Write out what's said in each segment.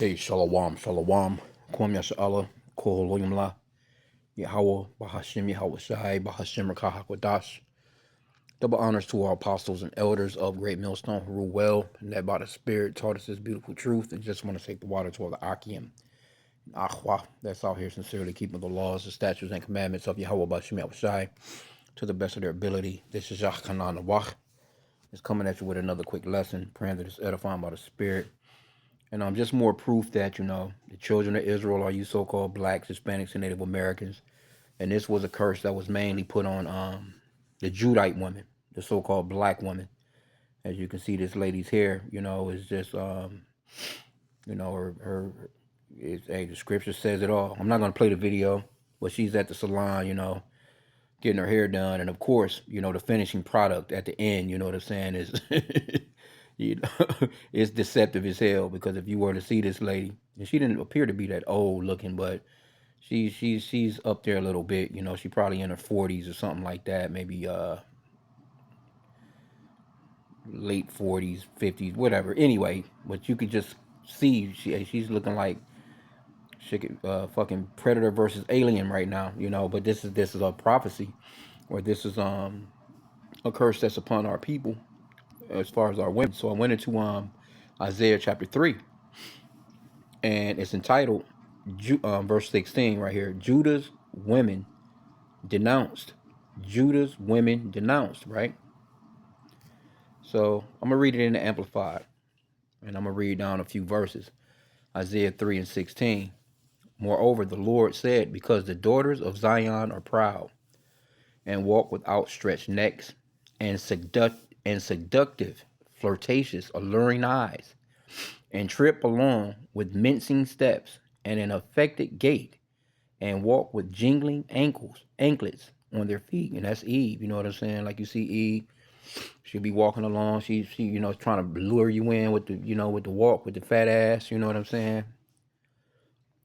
Okay, shalom, shalom. Kwam Yasha'Allah, Kol Yumla, Yahweh, Bahashim Yahweh Shai, Bahashim Rakahakwadash. Double honors to our apostles and elders of Great Millstone who rule well, and that by the Spirit taught us this beautiful truth, and just want to take the water to all the Akim and Akhwa that's out here sincerely keeping the laws, the statutes, and commandments of Yahweh Bahashim Yahweh Shai to the best of their ability. This is Yahkanan Nawach. It's coming at you with another quick lesson, praying that it's edifying by the Spirit. And just more proof that, the children of Israel are you so-called blacks, Hispanics, and Native Americans. And this was a curse that was mainly put on the Judite women, the so-called black women. As you can see, this lady's hair, is just, hey, the scripture says it all. I'm not going to play the video, but she's at the salon, getting her hair done. And of course, the finishing product at the end, you know what I'm saying, is it's deceptive as hell, because if you were to see this lady, and she didn't appear to be that old looking, but she's up there a little bit, she probably in her 40s or something like that, maybe late 40s, 50s, whatever. Anyway, but you could just see she's looking like she could, fucking Predator versus Alien right now, but this is a prophecy, or this is a curse that's upon our people as far as our women. So I went into Isaiah chapter 3, and it's entitled verse 16 right here. Judah's women denounced. Judah's women denounced, right? So I'm gonna read it in the Amplified, and I'm gonna read down a few verses. Isaiah 3 and 16. Moreover, the Lord said, because the daughters of Zion are proud, and walk with outstretched necks, and seductive, flirtatious, alluring eyes, and trip along with mincing steps, and an affected gait, and walk with jingling anklets on their feet. And that's Eve, you know what I'm saying? Like you see Eve, she'll be walking along, she trying to lure you in with with the walk, with the fat ass, you know what I'm saying?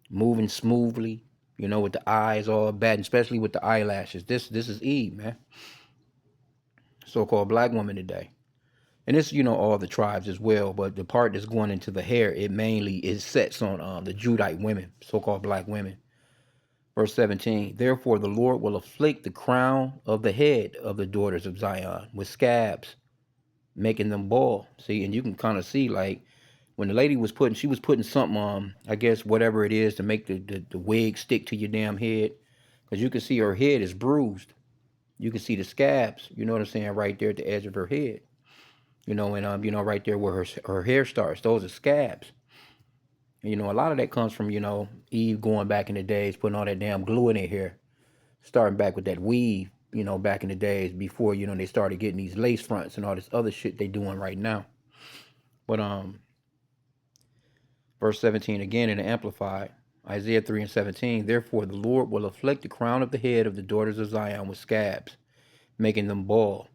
Moving smoothly, with the eyes all bad, especially with the eyelashes. This is Eve, man. So-called black woman today. And it's, all the tribes as well, but the part that's going into the hair, it mainly is sets on the Judite women, so-called black women. Verse 17, therefore the Lord will afflict the crown of the head of the daughters of Zion with scabs, making them bald. See, and you can kind of see, like, when the lady was she was putting something on, I guess, whatever it is to make the wig stick to your damn head. Because you can see her head is bruised. You can see the scabs, you know what I'm saying, right there at the edge of her head. And right there where her hair starts, those are scabs. And, a lot of that comes from, Eve going back in the days, putting all that damn glue in her hair, starting back with that weave, back in the days before, they started getting these lace fronts and all this other shit they doing right now. But verse 17 again in the Amplified, Isaiah 3 and 17, therefore the Lord will afflict the crown of the head of the daughters of Zion with scabs, making them bald,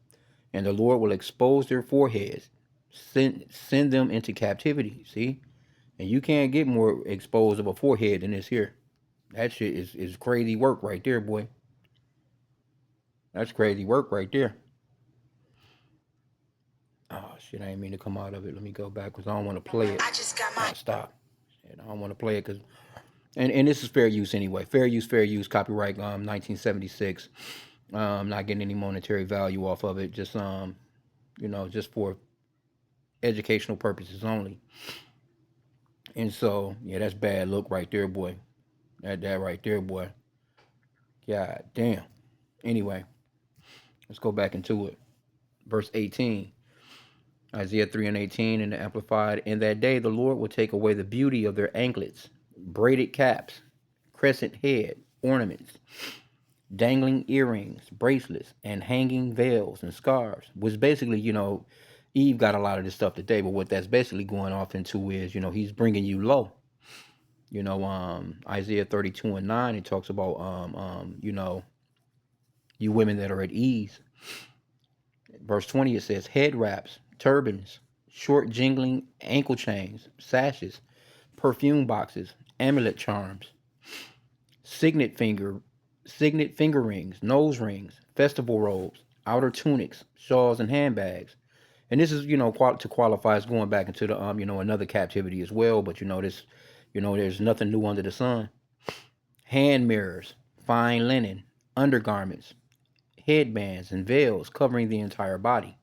and the Lord will expose their foreheads, send them into captivity. See? And you can't get more exposed of a forehead than this here. That shit is crazy work right there, boy. That's crazy work right there. Oh shit, I didn't mean to come out of it. Let me go back because I don't want to play it. I just got my stop. I don't want to play it because and this is fair use anyway. Fair use, copyright 1976. Not getting any monetary value off of it. Just just for educational purposes only. And so, yeah, that's bad look right there, boy. That right there, boy. God damn. Anyway, let's go back into it. Verse 18. Isaiah 3 and 18 in the Amplified. In that day, the Lord will take away the beauty of their anklets, braided caps, crescent head, ornaments, dangling earrings, bracelets, and hanging veils and scarves, which basically, Eve got a lot of this stuff today, but what that's basically going off into is, he's bringing you low. Isaiah 32 and 9, it talks about, you women that are at ease. Verse 20, it says head wraps, turbans, short jingling ankle chains, sashes, perfume boxes, amulet charms, signet finger rings, nose rings, festival robes, outer tunics, shawls, and handbags, And this is, to qualify as going back into the another captivity as well. But this, there's nothing new under the sun. Hand mirrors, fine linen, undergarments, headbands, and veils covering the entire body.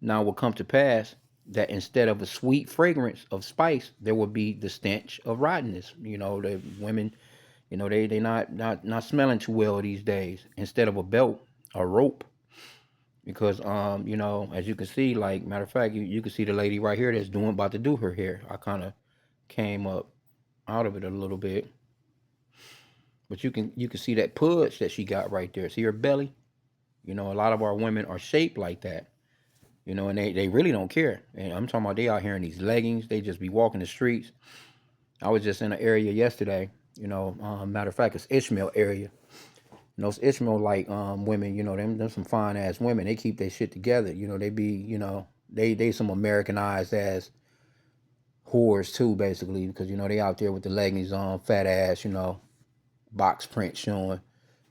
Now it will come to pass that instead of a sweet fragrance of spice, there will be the stench of rottenness. The women, they not smelling too well these days. Instead of a belt, a rope. Because as you can see, like matter of fact, you can see the lady right here that's about to do her hair. I kind of came up out of it a little bit. But you can see that pudge that she got right there. See her belly? A lot of our women are shaped like that. And they really don't care. And I'm talking about they out here in these leggings. They just be walking the streets. I was just in an area yesterday. Matter of fact, it's Ishmael area. Those Ishmael like women. Them some fine ass women. They keep their shit together. They be they some Americanized ass whores too, basically, because they out there with the leggings on, fat ass, box print showing,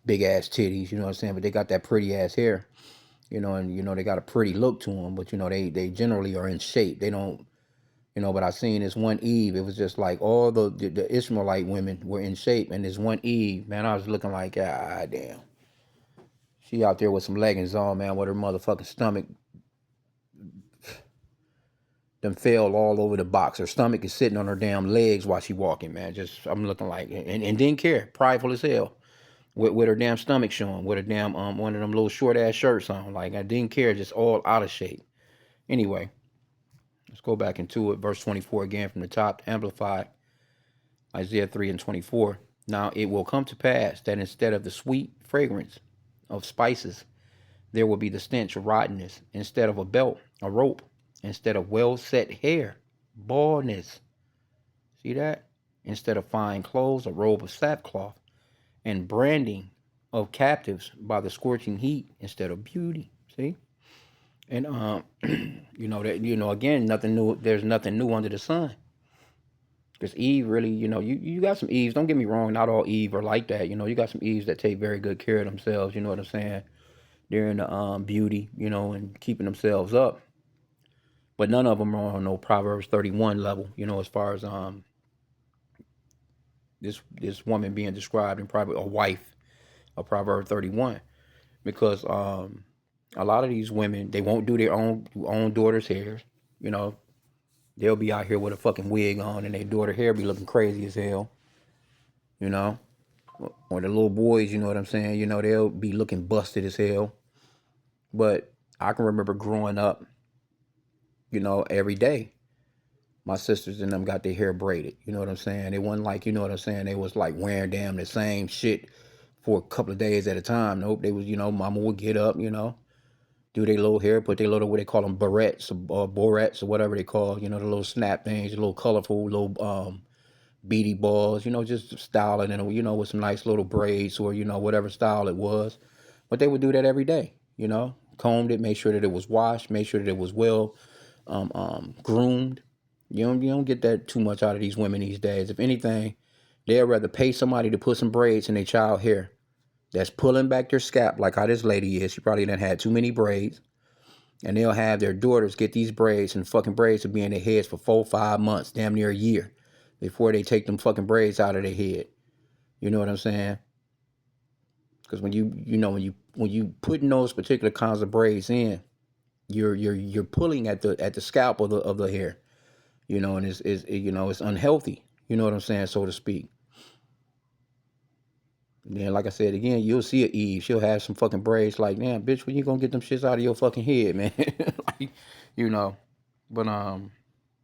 big ass titties. You know what I'm saying? But they got that pretty ass hair. And they got a pretty look to them, but they generally are in shape. They don't, but I seen this one Eve. It was just like all the Ishmaelite women were in shape, and this one Eve, man, I was looking like, ah, damn. She out there with some leggings on, man, with her motherfucking stomach them fell all over the box. Her stomach is sitting on her damn legs while she walking, man. Just I'm looking like and didn't care, prideful as hell. With her damn stomach showing, with her damn one of them little short ass shirts on. Like I didn't care, just all out of shape. Anyway, let's go back into it. Verse 24 again from the top, Amplified, Isaiah 3 and 24. Now it will come to pass that instead of the sweet fragrance of spices, there will be the stench of rottenness. Instead of a belt, a rope. Instead of well set hair, baldness. See that? Instead of fine clothes, a robe of sackcloth. And branding of captives by the scorching heat instead of beauty. See? And again, nothing new. There's nothing new under the sun. Because Eve really, you got some Eves. Don't get me wrong. Not all Eve are like that. You got some Eves that take very good care of themselves. You know what I'm saying? They're in the beauty, and keeping themselves up. But none of them are on no Proverbs 31 level. As far as this woman being described in probably a wife of Proverbs 31, because a lot of these women, they won't do their own daughter's hair. They'll be out here with a fucking wig on, and their daughter hair be looking crazy as hell. Or the little boys, you know what I'm saying? They'll be looking busted as hell. But I can remember growing up, every day, my sisters and them got their hair braided. You know what I'm saying? It wasn't like, they was like wearing damn the same shit for a couple of days at a time. Nope, they was, mama would get up, do their little hair, put their little, what they call them, barrettes or barrettes or whatever they call, the little snap things, the little colorful little beady balls, just styling and, with some nice little braids or, whatever style it was. But they would do that every day, combed it, make sure that it was washed, make sure that it was well groomed. You don't get that too much out of these women these days. If anything, they'd rather pay somebody to put some braids in their child hair that's pulling back their scalp, like how this lady is. She probably done had too many braids. And they'll have their daughters get these braids, and fucking braids will be in their heads for 4-5 months, damn near a year, before they take them fucking braids out of their head. You know what I'm saying? Because when you putting those particular kinds of braids in, you're pulling at the scalp of the hair. And it's unhealthy. You know what I'm saying, so to speak. And then, like I said again, you'll see a Eve. She'll have some fucking braids. Like, damn, bitch, when you gonna get them shits out of your fucking head, man? Like, But let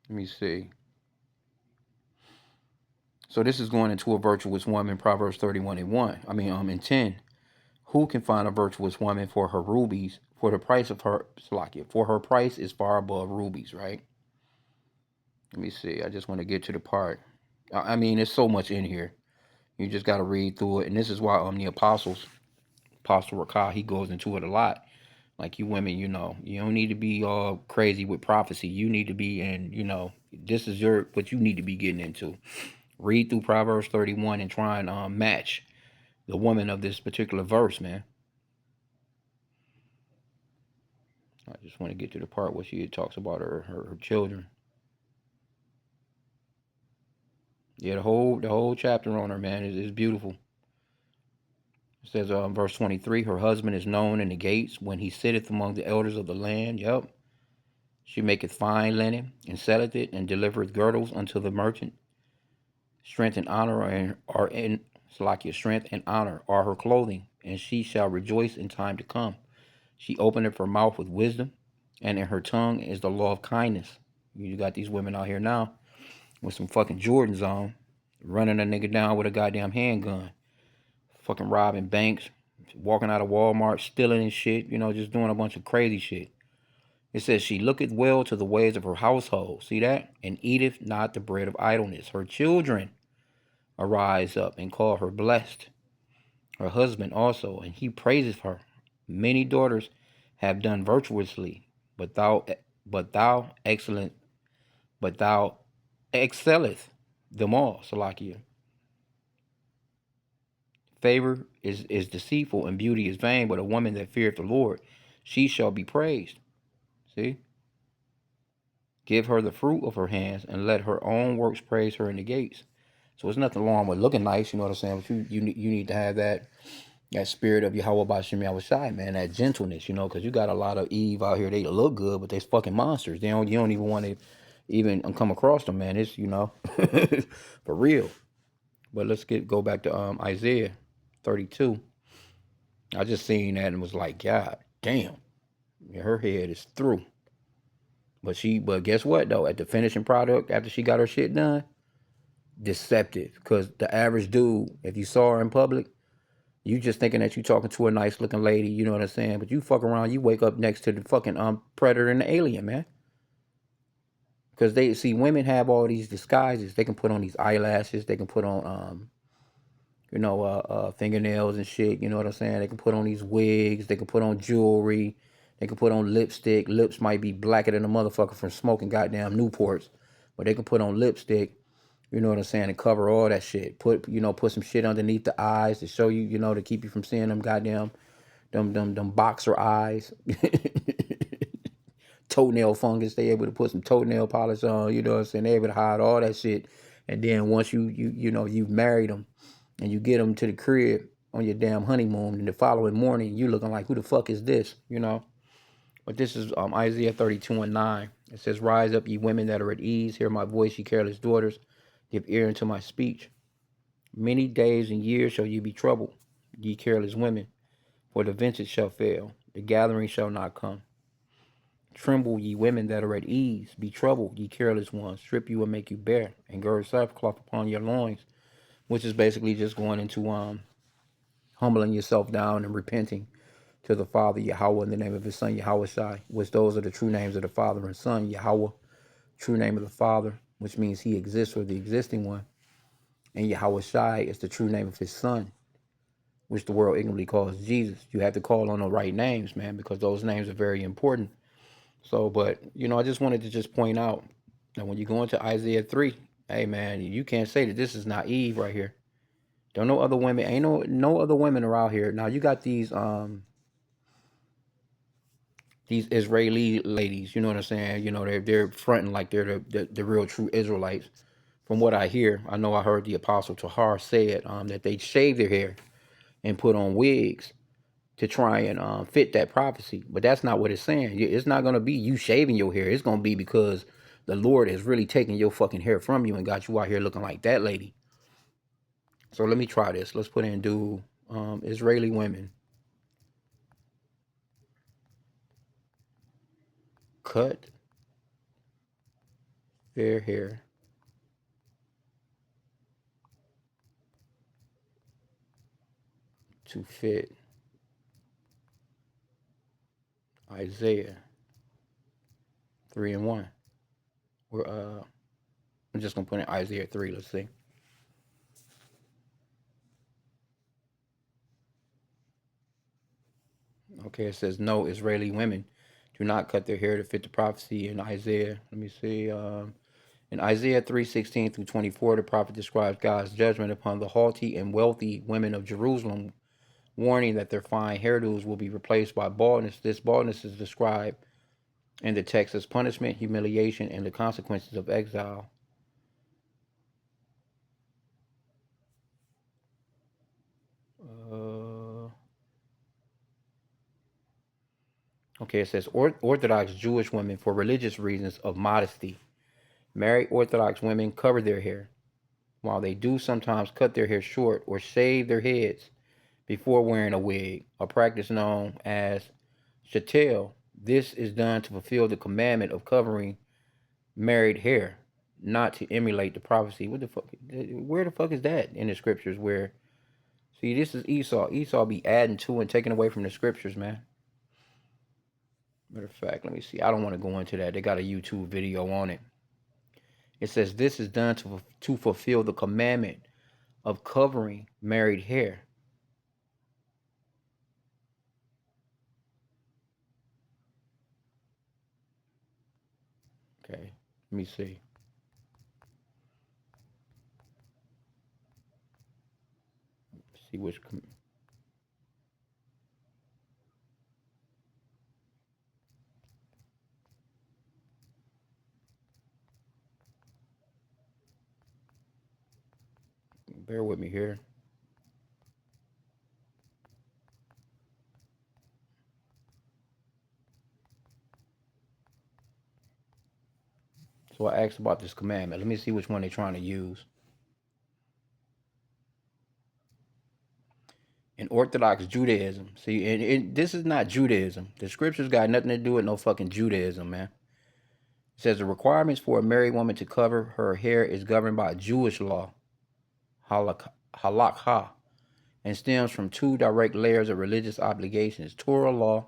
me see. So this is going into a virtuous woman, Proverbs 31 and 1. In 10. Who can find a virtuous woman for her rubies? For the price of her, for her price is far above rubies, right? Let me see. I just want to get to the part. There's so much in here. You just got to read through it. And this is why the Apostle Rakah, he goes into it a lot. Like, you women, you don't need to be all crazy with prophecy. You need to be this is what you need to be getting into. Read through Proverbs 31 and try and match the woman of this particular verse, man. I just want to get to the part where she talks about her children. Yeah, the whole chapter on her, man, is beautiful. It says, verse 23, her husband is known in the gates when he sitteth among the elders of the land. Yep. She maketh fine linen, and selleth it, and delivereth girdles unto the merchant. Strength and honor are in Salakia, strength and honor are her clothing, and she shall rejoice in time to come. She openeth her mouth with wisdom, and in her tongue is the law of kindness. You got these women out here now with some fucking Jordans on, running a nigga down with a goddamn handgun, fucking robbing banks, walking out of Walmart, stealing and shit, just doing a bunch of crazy shit. It says, she looketh well to the ways of her household. See that? And eateth not the bread of idleness. Her children arise up and call her blessed. Her husband also, and he praiseth her. Many daughters have done virtuously, but thou excellent, but thou excelleth them all, Salakia. Favor is deceitful and beauty is vain, but a woman that feareth the Lord, she shall be praised. See? Give her the fruit of her hands, and let her own works praise her in the gates. So it's nothing wrong with looking nice, you know what I'm saying? But you need to have that spirit of Yahweh Bashim Yahushai, man, that gentleness, because you got a lot of Eve out here. They look good, but they fucking monsters. You don't even want to even come across them, man. It's for real. But let's go back to Isaiah 32. I just seen that and was like, God damn, her head is through. But guess what though? At the finishing product, after she got her shit done, deceptive. Because the average dude, if you saw her in public, you just thinking that you talking to a nice looking lady, you know what I'm saying? But you fuck around, you wake up next to the fucking predator and the alien, man. Because they see women have all these disguises. They can put on these eyelashes. They can put on fingernails and shit. You know what I'm saying? They can put on these wigs. They can put on jewelry. They can put on lipstick. Lips might be blacker than a motherfucker from smoking goddamn Newports, but they can put on lipstick. You know what I'm saying? And cover all that shit. Put some shit underneath the eyes to show you, to keep you from seeing them goddamn them boxer eyes. Toenail fungus. They able to put some toenail polish on. You know what I'm saying? They able to hide all that shit. And then once you've married them and you get them to the crib on your damn honeymoon, and the following morning you looking like, who the fuck is this? But this is Isaiah 32:9. It says, rise up, ye women that are at ease, hear my voice, ye careless daughters, give ear unto my speech. Many days and years shall ye be troubled, ye careless women, for the vintage shall fail, the gathering shall not come. Tremble, ye women that are at ease, be troubled, ye careless ones, strip you and make you bare, and gird sackcloth upon your loins, which is basically just going into humbling yourself down and repenting to the Father Yahweh in the name of his Son Yahweh Shai, which those are the true names of the Father and Son. Yahweh, true name of the Father, which means he exists or the existing one, and Yahweh Shai is the true name of his Son, which the world ignorantly calls Jesus. You have to call on the right names, man, because those names are very important. So, but I just wanted to just point out that when you go into Isaiah 3, hey man, you can't say that this is not Eve right here. Don't no other women, ain't no other women are out here. Now you got these Israeli ladies, you know what I'm saying? They're fronting like they're the real true Israelites. From what I hear, I know I heard the Apostle Tahar say it, that they shave their hair and put on wigs to try and fit that prophecy. But that's not what it's saying. It's not going to be you shaving your hair. It's going to be because the Lord has really taken your fucking hair from you and got you out here looking like that lady. So let me try this. Let's put in Israeli women cut their hair to fit Isaiah 3:1. We're I'm just gonna put in Isaiah 3. Let's see. Okay, it says no, Israeli women do not cut their hair to fit the prophecy in Isaiah. Let me see. In Isaiah 3:16-24, the prophet describes God's judgment upon the haughty and wealthy women of Jerusalem, warning that their fine hairdos will be replaced by baldness. This baldness is described in the text as punishment, humiliation, and the consequences of exile. Uh, okay, it says Orthodox Jewish women, for religious reasons of modesty, married Orthodox women cover their hair, while they do sometimes cut their hair short or shave their heads before wearing a wig, a practice known as chattel. This is done to fulfill the commandment of covering married hair, not to emulate the prophecy. What the fuck? Where the fuck is that in the scriptures? Where, see, this is Esau. Esau be adding to and taking away from the scriptures, man. Matter of fact, let me see. I don't want to go into that. They got a YouTube video on it. It says this is done to fulfill the commandment of covering married hair. Okay, let me see. See which. Bear with me here. So I asked about this commandment. Let me see which one they're trying to use. In Orthodox Judaism, see, and this is not Judaism. The scriptures got nothing to do with no fucking Judaism, man. It says the requirements for a married woman to cover her hair is governed by Jewish law, halakha, and stems from two direct layers of religious obligations: Torah law,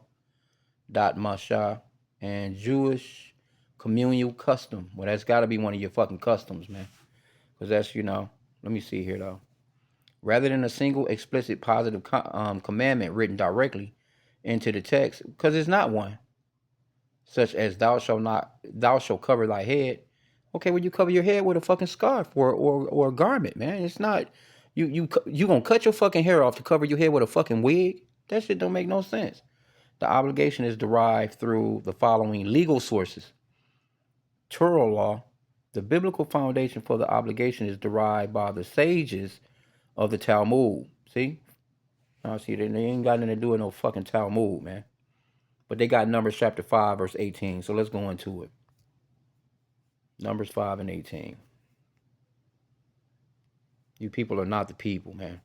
dot masha, and Jewish communal custom. Well, that's got to be one of your fucking customs, man, because that's, Let me see here though. Rather than a single explicit positive commandment written directly into the text, because it's not one, such as thou shalt cover thy head. Okay, well, you cover your head with a fucking scarf or a garment, man. It's not you gonna cut your fucking hair off to cover your head with a fucking wig. That shit don't make no sense. The obligation is derived through the following legal sources: Torah law. The biblical foundation for the obligation is derived by the sages of the Talmud. See? Now, see, they ain't got nothing to do with no fucking Talmud, man. But they got Numbers chapter 5, verse 18. So let's go into it. Numbers 5 and 18. You people are not the people, man.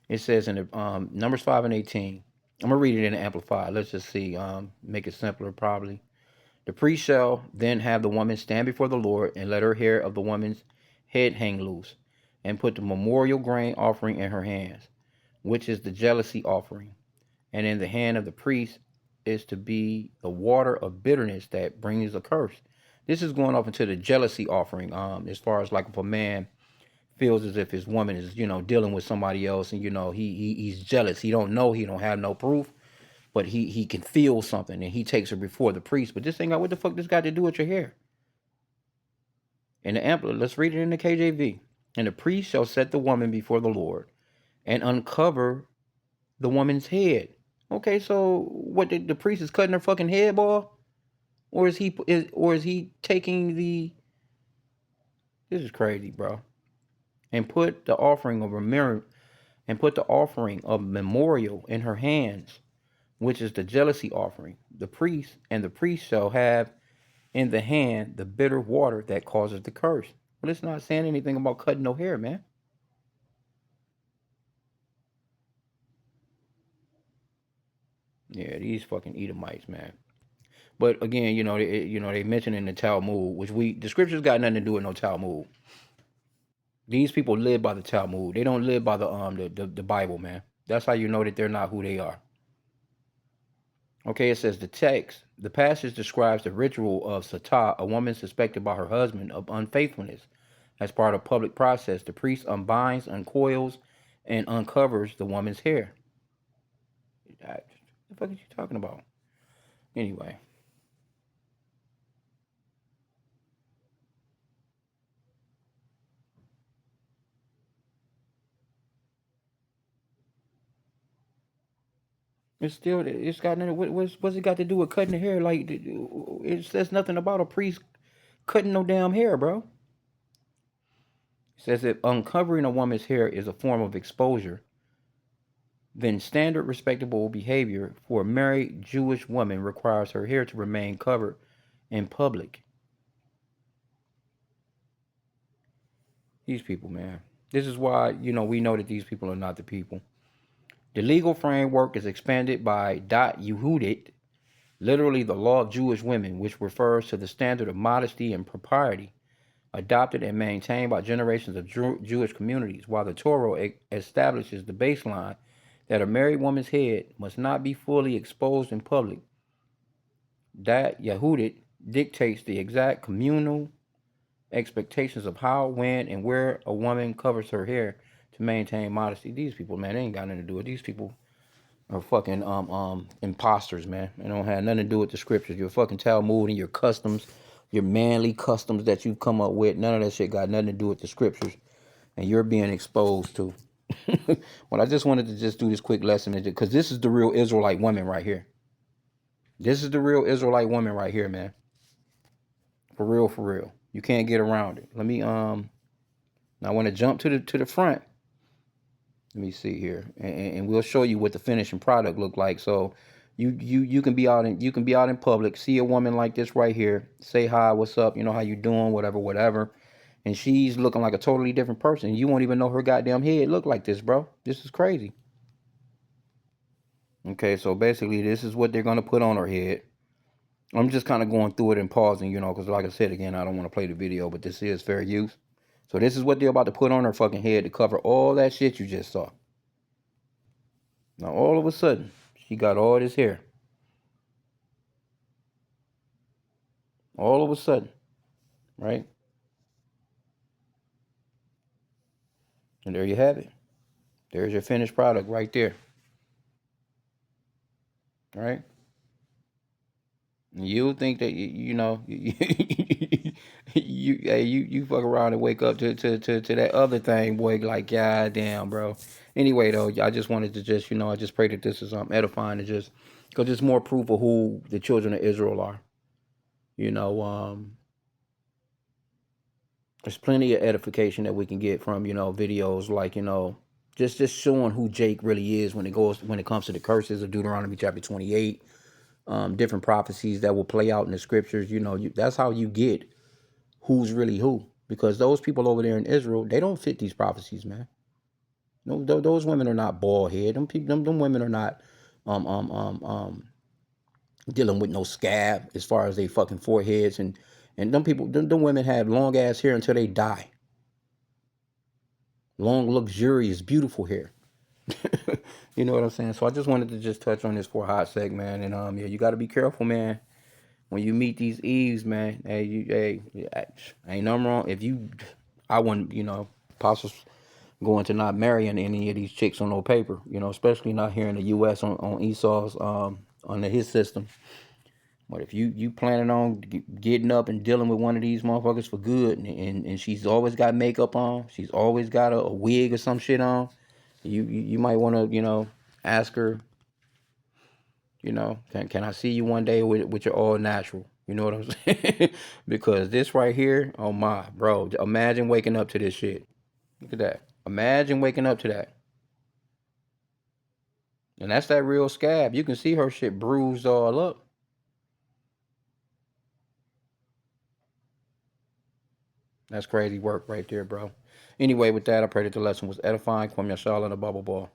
It says in the Numbers 5 and 18. I'm going to read it in the Amplified. Let's just see. Make it simpler, probably. The priest shall then have the woman stand before the Lord and let her hair of the woman's head hang loose, and put the memorial grain offering in her hands, which is the jealousy offering. And in the hand of the priest is to be the water of bitterness that brings a curse. This is going off into the jealousy offering. As far as like if a man feels as if his woman is, dealing with somebody else, and he's jealous. He don't know. He don't have no proof, but he can feel something, and he takes her before the priest. But this ain't got what the fuck this got to do with your hair. In the Amplified, let's read it in the KJV. And the priest shall set the woman before the Lord and uncover the woman's head. Okay, so what the priest is cutting her fucking head, boy? Or is he taking the? This is crazy, bro. And put the offering of memorial in her hands, which is the jealousy offering. The priest shall have in the hand the bitter water that causes the curse. But it's not saying anything about cutting no hair, man. Yeah, these fucking Edomites, man. But again, they mention in the Talmud, which the scriptures got nothing to do with no Talmud. These people live by the Talmud. They don't live by the Bible, man. That's how you know that they're not who they are. Okay, it says the passage describes the ritual of Satah, a woman suspected by her husband of unfaithfulness. As part of public process, the priest unbinds, uncoils, and uncovers the woman's hair. What the fuck are you talking about? Anyway. It's still, it's got nothing. What's it got to do with cutting the hair? Like, it says nothing about a priest cutting no damn hair, bro. It says if uncovering a woman's hair is a form of exposure, then standard respectable behavior for a married Jewish woman requires her hair to remain covered in public. These people, man. This is why, we know that these people are not the people. The legal framework is expanded by Dot Yehudit, literally the law of Jewish women, which refers to the standard of modesty and propriety adopted and maintained by generations of Jewish communities, while the Torah establishes the baseline that a married woman's head must not be fully exposed in public. That Yehudit dictates the exact communal expectations of how, when, and where a woman covers her hair to maintain modesty. These people, man, they ain't got nothing to do with it. These people are fucking imposters, man. They don't have nothing to do with the scriptures. Your fucking Talmud and your customs, your manly customs that you've come up with, none of that shit got nothing to do with the scriptures. And you're being exposed to. Well, I just wanted to just do this quick lesson because this is the real Israelite woman right here. This is the real Israelite woman right here, man. For real, for real. You can't get around it. Let me now I want to jump to the front. Let me see here, and we'll show you what the finishing product look like. So you can be out in public, see a woman like this right here, say hi, what's up, how you doing, whatever, and she's looking like a totally different person. You won't even know her goddamn head look like this, bro. This is crazy. Okay, so basically this is what they're gonna put on her head. I'm just kind of going through it and pausing, because like I said again, I don't want to play the video, but this is fair use. So this is what they're about to put on her fucking head to cover all that shit you just saw. Now all of a sudden, she got all this hair. All of a sudden, right? And there you have it. There's your finished product right there. Right? And you'll think that you fuck around and wake up to that other thing, boy, like god damn, bro. Anyway though, I just wanted to just, I just pray that this is edifying and just because it's more proof of who the children of Israel are. You know, there's plenty of edification that we can get from, videos like, just showing who Jake really is when it comes to the curses of Deuteronomy chapter 28. Different prophecies that will play out in the scriptures. That's how you get who's really who, because those people over there in Israel, they don't fit these prophecies, man. No, those women are not bald head. Them people, them women are not dealing with no scab as far as they fucking foreheads, and them people, them women have long ass hair until they die. Long, luxurious, beautiful hair. You know what I'm saying? So I just wanted to just touch on this for a hot sec, man. And yeah, you got to be careful, man. When you meet these Eves, man, hey, ain't nothing wrong. I wouldn't, apostles going to not marrying any of these chicks on no paper, especially not here in the U.S. on Esau's, under his system. But if you planning on getting up and dealing with one of these motherfuckers for good, and she's always got makeup on, she's always got a wig or some shit on, you might want to, ask her, can I see you one day with your all natural? You know what I'm saying? Because this right here, oh my, bro, imagine waking up to this shit. Look at that. Imagine waking up to that. And that's that real scab. You can see her shit bruised all up. That's crazy work right there, bro. Anyway, with that, I pray that the lesson was edifying. Kwam Yashala and a bubble ball.